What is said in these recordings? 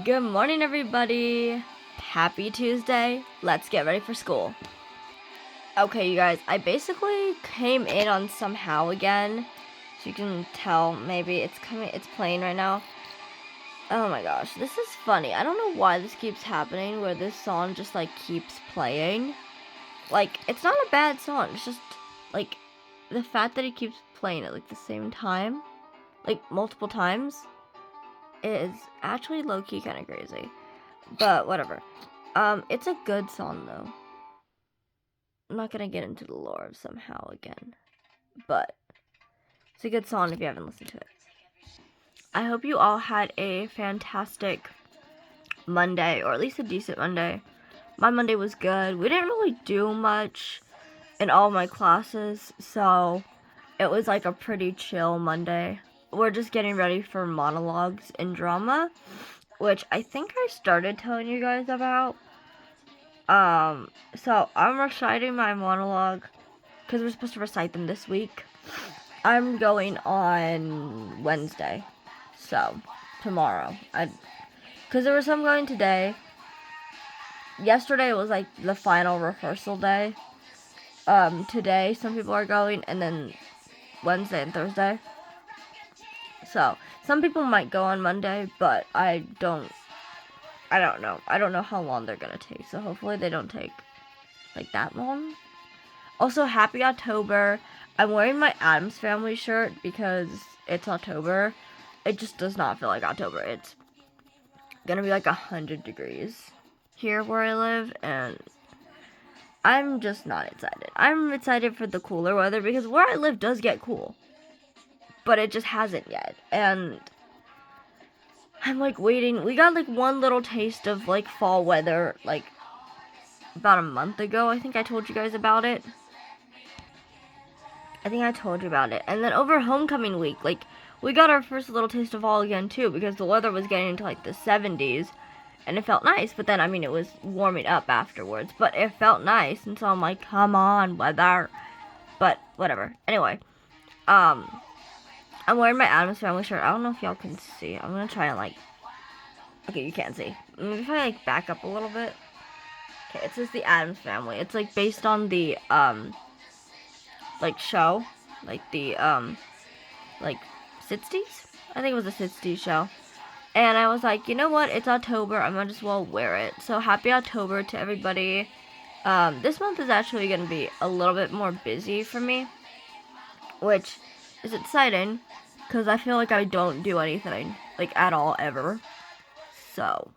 Good morning, everybody. Happy Tuesday. Let's get ready for school. Okay, you guys, I basically came in on somehow again. So you can tell, maybe it's playing right now. Oh my gosh, this is funny. I don't know why this keeps happening where this song just keeps playing. It's not a bad song. It's just the fact that it keeps playing at the same time, multiple times, is actually low-key kind of crazy. But whatever. It's a good song though. I'm not gonna get into the lore of somehow again, but it's a good song if you haven't listened to it. I hope you all had a fantastic Monday, or at least a decent Monday. My Monday was good. We didn't really do much in all my classes, so it was a pretty chill Monday. We're just getting ready for monologues and drama, which I think I started telling you guys about. So I'm reciting my monologue because we're supposed to recite them this week. I'm going on Wednesday, so tomorrow. Because there was some going today. Yesterday was the final rehearsal day. Today some people are going, and then Wednesday and Thursday. So some people might go on Monday, but I don't know. I don't know how long they're gonna take, so hopefully they don't take that long. Also, happy October. I'm wearing my Addams Family shirt because it's October. It just does not feel like October. It's gonna be 100 degrees here where I live, and I'm just not excited. I'm excited for the cooler weather because where I live does get cool, but it just hasn't yet. And I'm waiting. We got one little taste of fall weather about a month ago. I think I told you guys about it. And then over homecoming week, we got our first little taste of fall again too, because the weather was getting into the 70s, and it felt nice. But then, it was warming up afterwards, but it felt nice, and so I'm like, come on, weather. But whatever. Anyway, I'm wearing my Addams Family shirt. I don't know if y'all can see. I'm gonna try and okay, you can't see. Maybe if I back up a little bit. Okay, it says the Addams Family. It's based on the show, the 60s. I think it was a 60s show. And I was like, you know what? It's October. I might as well wear it. So happy October to everybody. This month is actually going to be a little bit more busy for me, which is exciting because I feel like I don't do anything at all ever. So,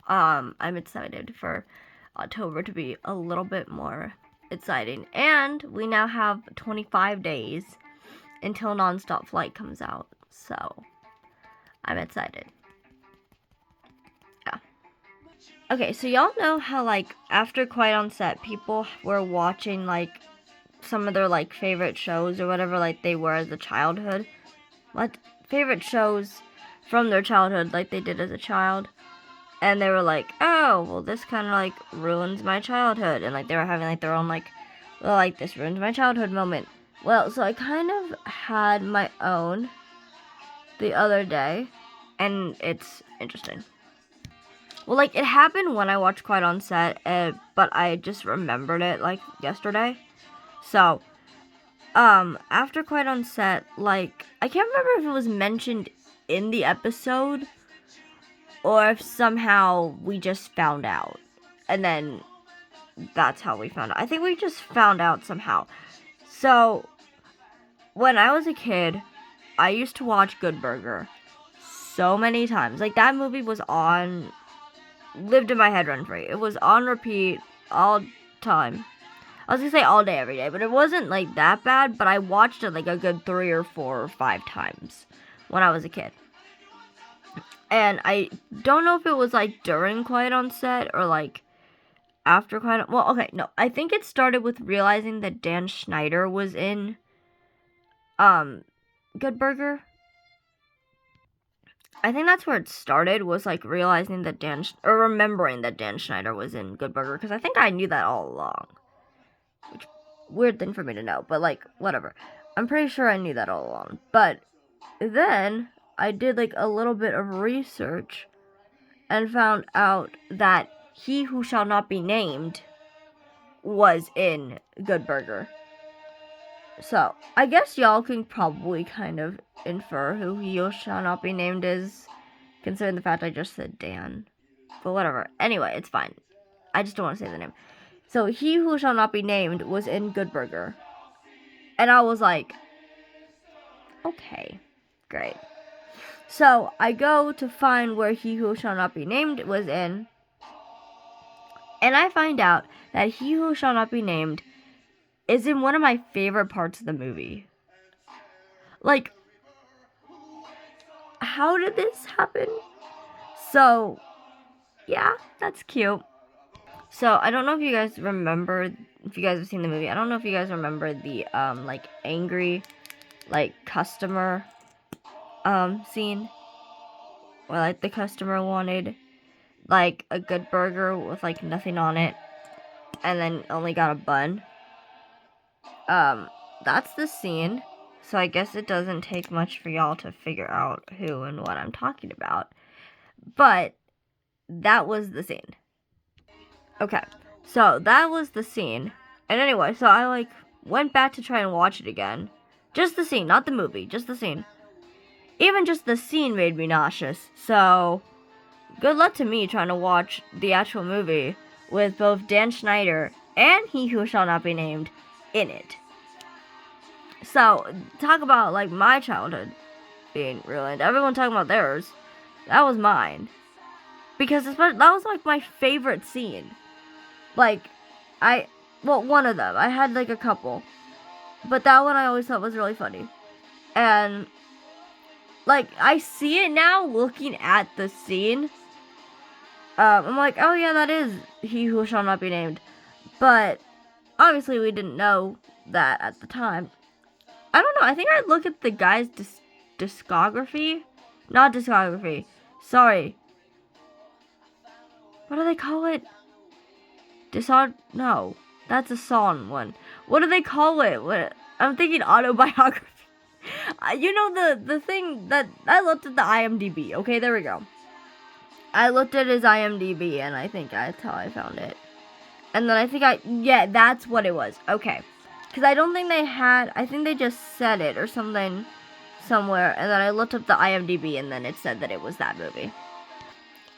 I'm excited for October to be a little bit more exciting. And we now have 25 days until Nonstop Flight comes out. So, I'm excited. Yeah. Okay, so y'all know how, after Quiet on Set, people were watching, some of their, favorite shows or whatever, they were as a childhood. Favorite shows from their childhood, they did as a child. And they were like, oh, well, this kind of, ruins my childhood. And, they were having, their own, well, this ruins my childhood moment. Well, so I kind of had my own the other day. And it's interesting. Well, it happened when I watched Quiet on Set. But I just remembered it, yesterday. So, after Quiet on Set, I can't remember if it was mentioned in the episode, or if somehow we just found out. And then that's how we found out. I think we just found out somehow. So, when I was a kid, I used to watch Good Burger so many times. That movie was on, lived in my head rent free. It was on repeat all time. I was gonna say all day, every day, but it wasn't that bad. But I watched it a good 3 or 4 or 5 times when I was a kid. And I don't know if it was during Quiet on Set or after Quiet on... Well, okay, no. I think it started with realizing that Dan Schneider was in Good Burger. I think that's where it started, was realizing that remembering that Dan Schneider was in Good Burger, because I think I knew that all along. Which, weird thing for me to know, but whatever. I'm pretty sure I knew that all along. But then I did a little bit of research, and found out that He Who Shall Not Be Named was in Good Burger. So, I guess y'all can probably kind of infer who He Who Shall Not Be Named is, considering the fact I just said Dan. But whatever. Anyway, it's fine. I just don't want to say the name. So, He Who Shall Not Be Named was in Good Burger. And I was like, okay, great. So, I go to find where He Who Shall Not Be Named was in. And I find out that He Who Shall Not Be Named is in one of my favorite parts of the movie. Like, how did this happen? So, yeah, that's cute. So, I don't know if you guys remember, if you guys have seen the movie, I don't know if you guys remember the, like, angry, like, customer, scene. Where, like, the customer wanted, like, a good burger with, like, nothing on it. And then only got a bun. That's the scene. So I guess it doesn't take much for y'all to figure out who and what I'm talking about. But that was the scene. Okay, so that was the scene. And anyway, so I, like, went back to try and watch it again. Just the scene, not the movie, just the scene. Even just the scene made me nauseous. So, good luck to me trying to watch the actual movie with both Dan Schneider and He Who Shall Not Be Named in it. So, talk about, like, my childhood being ruined. Everyone talking about theirs. That was mine. Because that was, like, my favorite scene. Like, one of them. I had, like, a couple. But that one I always thought was really funny. And, like, I see it now looking at the scene. I'm like, oh yeah, that is He Who Shall Not Be Named. But, obviously we didn't know that at the time. I don't know, I think I look at the guy's discography. Not discography. Sorry. What do they call it? No. That's a song one. What do they call it? I'm thinking autobiography. You know the thing that I looked at the IMDb. Okay, there we go. I looked at his IMDb and I think that's how I found it. And then I think yeah, that's what it was. Okay. Because I don't think I think they just said it or something somewhere. And then I looked up the IMDb and then it said that it was that movie.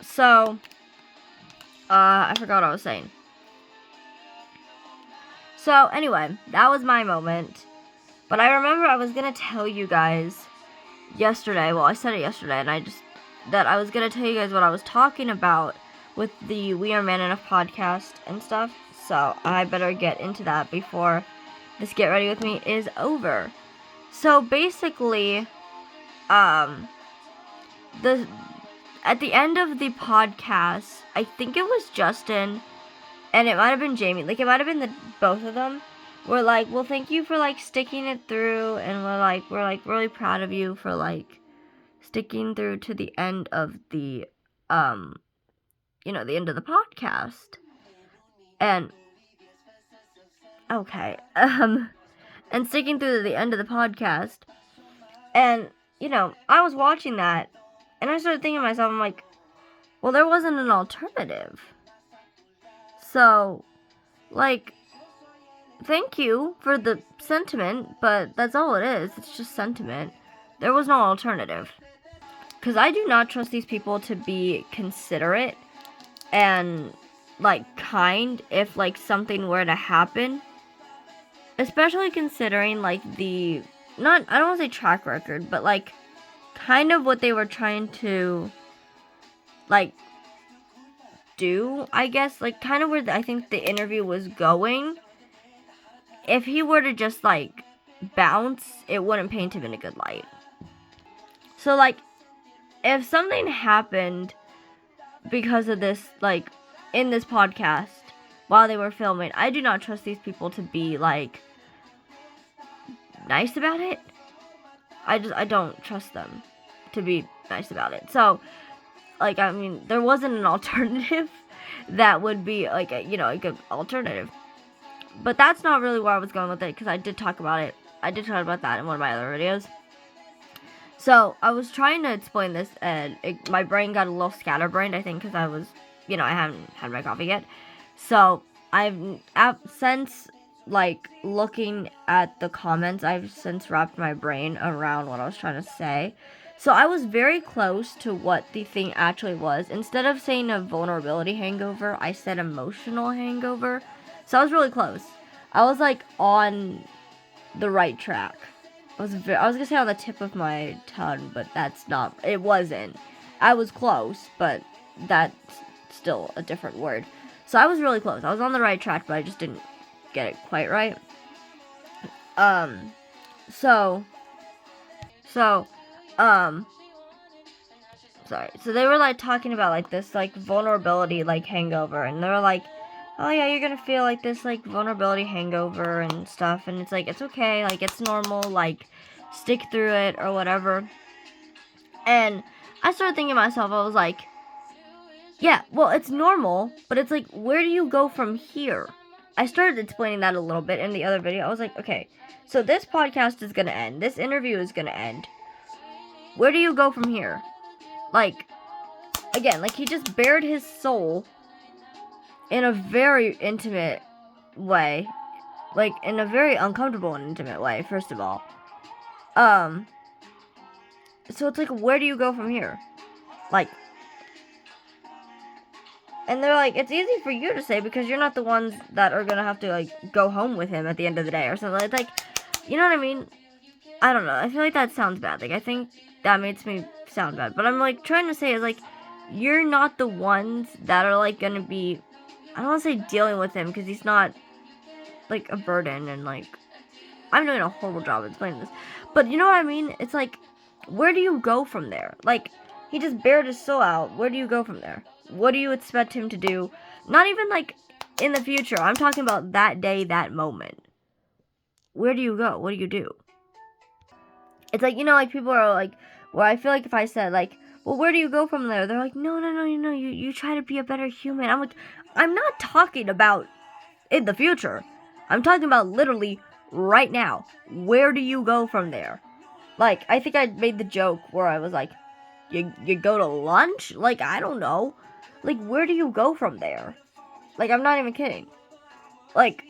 So, I forgot what I was saying. So, anyway, that was my moment. But I remember I was going to tell you guys yesterday. Well, I said it yesterday and that I was going to tell you guys what I was talking about with the We Are Man Enough podcast and stuff. So, I better get into that before this Get Ready With Me is over. So, basically, at the end of the podcast, I think it was Justin, and it might have been Jamie, like, it might have been both of them, were like, well, thank you for, like, sticking it through, and we're really proud of you for, like, sticking through to the end of the, the end of the podcast. And, okay, and sticking through to the end of the podcast, and, I was watching that, and I started thinking to myself, I'm like, well, there wasn't an alternative. So, like, thank you for the sentiment, but that's all it is. It's just sentiment. There was no alternative. Because I do not trust these people to be considerate and, like, kind if, like, something were to happen. Especially considering, like, I don't want to say track record, but, like, kind of what they were trying to, like, do, I guess. Like, kind of where I think the interview was going. If he were to just, like, bounce, it wouldn't paint him in a good light. So, like, if something happened because of this, like, in this podcast while they were filming, I do not trust these people to be, like, nice about it. I don't trust them to be nice about it. So, like, I mean, there wasn't an alternative that would be, like, a good alternative. But that's not really where I was going with it, because I did talk about it. I did talk about that in one of my other videos. So I was trying to explain this, and my brain got a little scatterbrained, I think, because I was, I hadn't had my coffee yet. So since, like, looking at the comments, I've since wrapped my brain around what I was trying to say. So I was very close to what the thing actually was. Instead of saying a vulnerability hangover, I said emotional hangover. So I was really close. I was, like, on the right track. I was gonna say on the tip of my tongue, but that's not. It wasn't. I was close, but that's still a different word. So I was really close. I was on the right track, but I just didn't get it quite right. So, sorry. So they were like talking about like this like vulnerability like hangover, and they were like, oh yeah, you're gonna feel like this like vulnerability hangover and stuff, and it's like it's okay, like it's normal, like stick through it or whatever. And I started thinking to myself, I was like, yeah, well, it's normal, but it's like, where do you go from here? I started explaining that a little bit in the other video. I was like, okay, so this podcast is gonna end. This interview is gonna end. Where do you go from here? Like, again, like he just bared his soul in a very intimate way. Like, in a very uncomfortable and intimate way, first of all. So it's like, where do you go from here? Like, and they're like, it's easy for you to say because you're not the ones that are gonna have to, like, go home with him at the end of the day or something. It's like, you know what I mean? I don't know. I feel like that sounds bad. Like, I think that makes me sound bad. But I'm, like, trying to say is, like, you're not the ones that are, like, gonna be, I don't want to say dealing with him because he's not, like, a burden and, like, I'm doing a horrible job explaining this. But you know what I mean? It's like, where do you go from there? Like, he just bared his soul out. Where do you go from there? What do you expect him to do? Not even, like, in the future. I'm talking about that day, that moment. Where do you go? What do you do? It's like, like, people are like, where I feel like if I said, like, well, where do you go from there? They're like, no, you try to be a better human. I'm like, I'm not talking about in the future. I'm talking about literally right now. Where do you go from there? Like, I think I made the joke where I was like, you go to lunch? Like, I don't know. Like, where do you go from there? Like, I'm not even kidding. Like,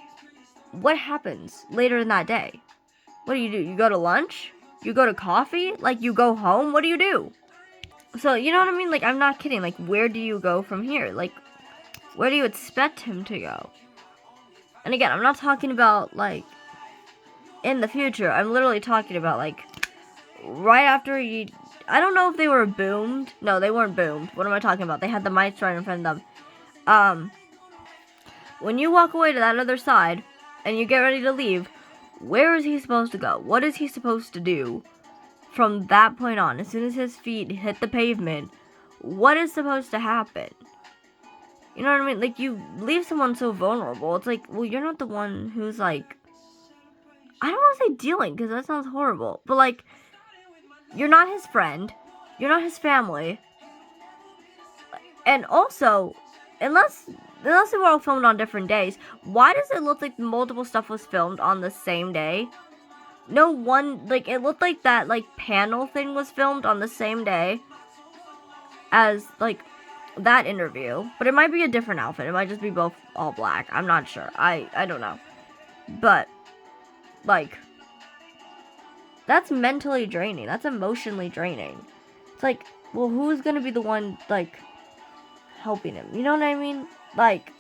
what happens later in that day? What do? You go to lunch? You go to coffee? Like, you go home? What do you do? So, you know what I mean? Like, I'm not kidding. Like, where do you go from here? Like, where do you expect him to go? And again, I'm not talking about, like, in the future. I'm literally talking about, like, right after you... I don't know if they were boomed. No, they weren't boomed. What am I talking about? They had the mics right in front of them. When you walk away to that other side, and you get ready to leave, where is he supposed to go? What is he supposed to do from that point on? As soon as his feet hit the pavement, what is supposed to happen? You know what I mean? Like, you leave someone so vulnerable. It's like, well, you're not the one who's, like... I don't want to say dealing, because that sounds horrible. But, like, you're not his friend. You're not his family. And also, unless they were all filmed on different days, why does it look like multiple stuff was filmed on the same day? No one, like, it looked like that, like, panel thing was filmed on the same day as, like, that interview. But it might be a different outfit. It might just be both all black. I'm not sure. I don't know. But, like, that's mentally draining. That's emotionally draining. It's like, well, who's gonna be the one, like, helping him? You know what I mean? Like,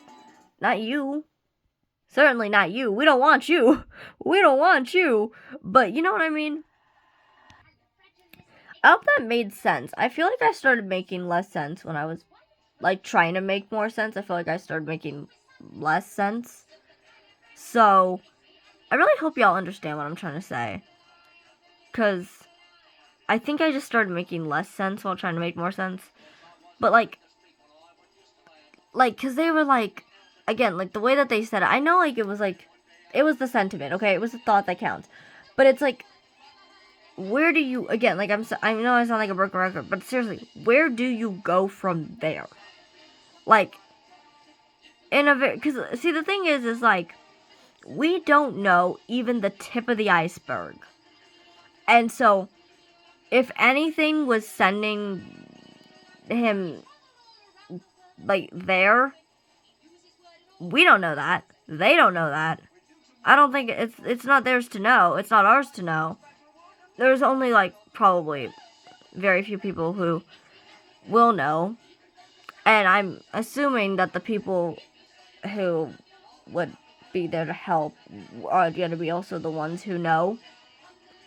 not you. Certainly not you. We don't want you. We don't want you. But you know what I mean? I hope that made sense. I feel like I started making less sense when I was, like, trying to make more sense. I feel like I started making less sense. So, I really hope y'all understand what I'm trying to say. Because I think I just started making less sense while trying to make more sense. But, like, because they were, like, again, like, the way that they said it, I know, like, it was the sentiment, okay? It was the thought that counts. But it's, like, where do you, again, like, I know I sound like a broken record, but seriously, where do you go from there? Like, because, see, the thing is, like, we don't know even the tip of the iceberg. And so, if anything was sending him, like, there, we don't know that. They don't know that. I don't think it's not theirs to know. It's not ours to know. There's only, like, probably very few people who will know. And I'm assuming that the people who would be there to help are going to be also the ones who know.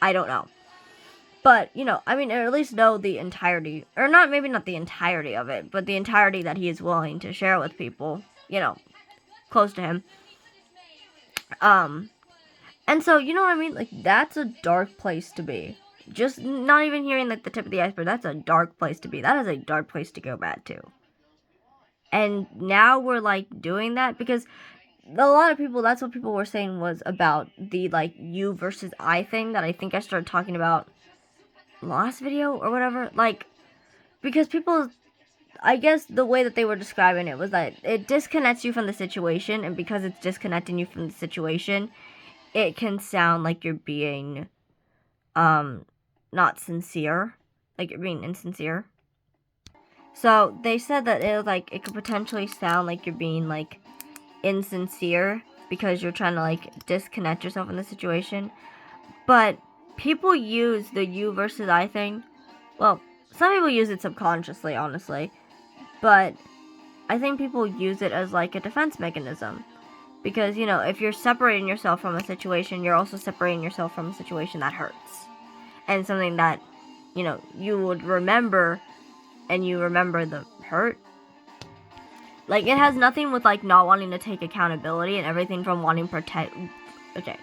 I don't know. But, you know, I mean, or at least know the entirety, or not, maybe not the entirety of it, but the entirety that he is willing to share with people, you know, close to him. And so, you know what I mean? Like, that's a dark place to be. Just not even hearing, like, the tip of the iceberg, that's a dark place to be. That is a dark place to go back to. And now we're, like, doing that because a lot of people, that's what people were saying was about the, like, you versus I thing that I think I started talking about last video or whatever. Like, because people, I guess the way that they were describing it was that it disconnects you from the situation, and because it's disconnecting you from the situation, it can sound like you're being, not sincere. Like, you're being insincere. So, they said that it was, like, it could potentially sound like you're being, like, insincere because you're trying to, like, disconnect yourself from the situation. But people use the you versus I thing. Well, some people use it subconsciously, honestly. But I think people use it as, like, a defense mechanism. Because, you know, if you're separating yourself from a situation, you're also separating yourself from a situation that hurts. And something that, you know, you would remember, and you remember the hurt. Like, it has nothing with, like, not wanting to take accountability and everything from wanting protect. Okay.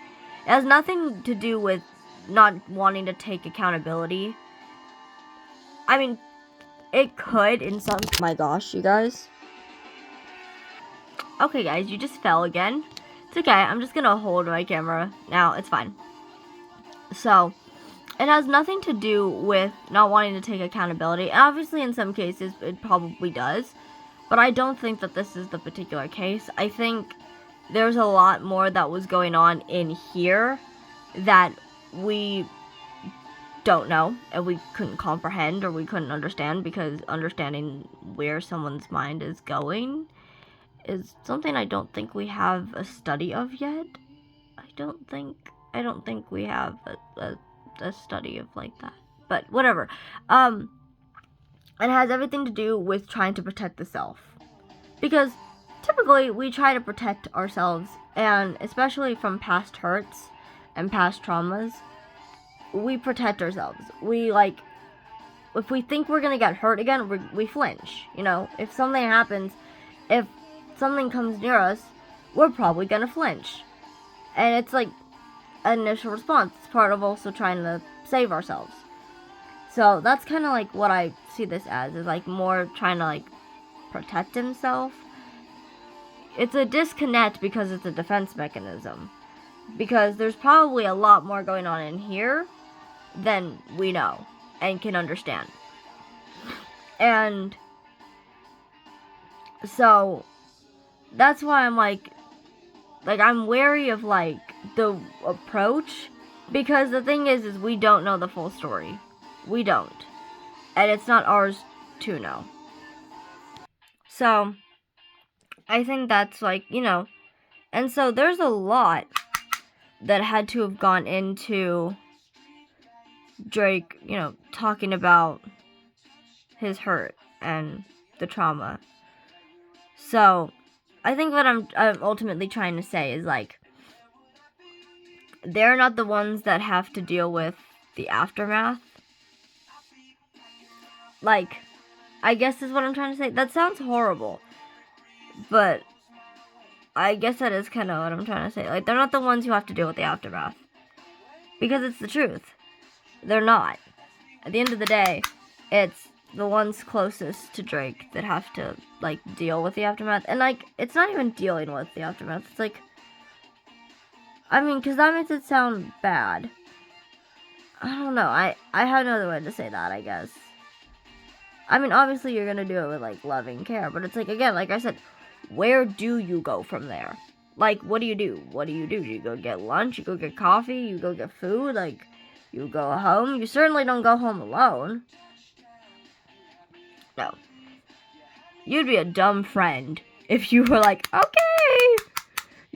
It has nothing to do with not wanting to take accountability. I mean, it could in some. My gosh, you guys. Okay, guys, you just fell again. It's okay. I'm just gonna hold my camera now. It's fine. So, it has nothing to do with not wanting to take accountability. And obviously, in some cases, it probably does. But I don't think that this is the particular case. I think there's a lot more that was going on in here that we don't know and we couldn't comprehend or we couldn't understand, because understanding where someone's mind is going is something I don't think we have a study of yet. I don't think we have a study of like that. But whatever. It has everything to do with trying to protect the self. Because typically we try to protect ourselves, and especially from past hurts and past traumas, we protect ourselves. We, like, if we think we're gonna get hurt again, we flinch. You know, if something happens, if something comes near us, we're probably gonna flinch. And it's like an initial response. It's part of also trying to save ourselves. So that's kind of like what I see this as, is like more trying to, like, protect himself. It's a disconnect because it's a defense mechanism. Because there's probably a lot more going on in here than we know and can understand. And so that's why I'm like I'm wary of, like, the approach, because the thing is we don't know the full story. We don't. And it's not ours to know. So I think that's, like, you know, and so there's a lot that had to have gone into Drake, you know, talking about his hurt and the trauma. So I think what I'm ultimately trying to say is, like, they're not the ones that have to deal with the aftermath. Like, I guess is what I'm trying to say. That sounds horrible, but I guess that is kind of what I'm trying to say. Like, they're not the ones who have to deal with the aftermath. Because it's the truth. They're not. At the end of the day, it's the ones closest to Drake that have to, like, deal with the aftermath. And, like, it's not even dealing with the aftermath. It's like, I mean, because that makes it sound bad. I don't know. I have no other way to say that, I guess. I mean, obviously you're gonna do it with, like, loving care. But it's like, again, like I said, where do you go from there? Like, what do you do? What do you do? Do you go get lunch? You go get coffee? You go get food? Like, You go home. You certainly don't go home alone. No. You'd be a dumb friend if you were like, okay,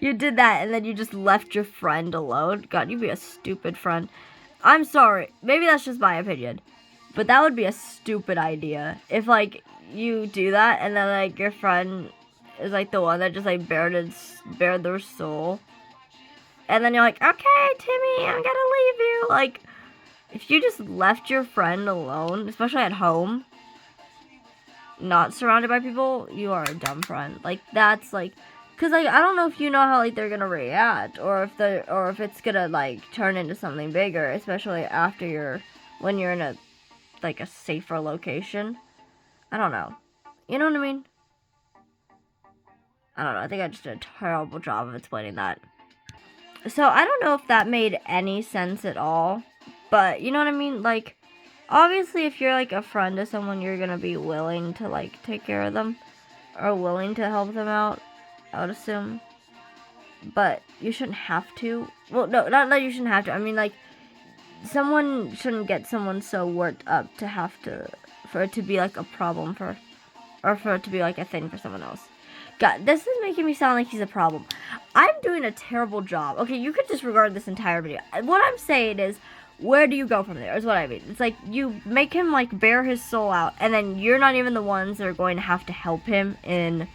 you did that and then you just left your friend alone. God, you'd be a stupid friend. I'm sorry. Maybe that's just my opinion. But that would be a stupid idea. If, like, you do that and then, like, your friend is, like, the one that just, like, bared their soul. And then you're like, okay, Timmy, I'm gonna leave you. Like, if you just left your friend alone, especially at home, not surrounded by people, you are a dumb friend. Like, that's, like, because, like, I don't know if you know how, like, they're gonna react, or if it's gonna, like, turn into something bigger, especially after when you're in a, like, a safer location. I don't know. You know what I mean? I don't know. I think I just did a terrible job of explaining that. So, I don't know if that made any sense at all, but, you know what I mean? Like, obviously, if you're, like, a friend to someone, you're gonna be willing to, like, take care of them, or willing to help them out, I would assume. But you shouldn't have to. Well, no, not that you shouldn't have to. I mean, like, someone shouldn't get someone so worked up for it to be, like, a problem or for it to be, like, a thing for someone else. God, this is making me sound like he's a problem. I'm doing a terrible job. Okay, you could disregard this entire video. What I'm saying is, where do you go from there, is what I mean. It's like, you make him, like, bare his soul out, and then you're not even the ones that are going to have to help him in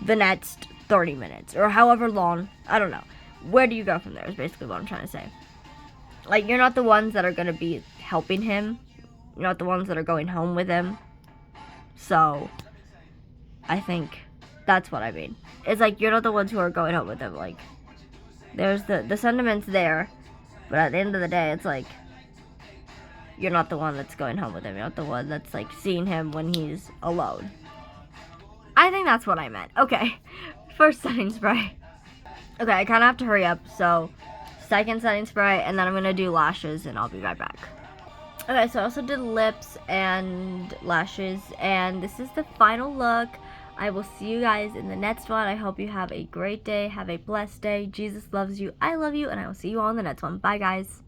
the next 30 minutes, or however long, I don't know. Where do you go from there, is basically what I'm trying to say. Like, you're not the ones that are going to be helping him. You're not the ones that are going home with him. So, I think that's what I mean. It's like, you're not the ones who are going home with him. Like, there's the sentiment's there, but at the end of the day, it's like, you're not the one that's going home with him. You're not the one that's, like, seeing him when he's alone. I think that's what I meant. Okay, first setting spray. Okay, I kind of have to hurry up, so second setting spray, and then I'm going to do lashes, and I'll be right back. Okay, so I also did lips and lashes, and this is the final look. I will see you guys in the next one. I hope you have a great day. Have a blessed day. Jesus loves you. I love you, and I will see you all in the next one. Bye, guys.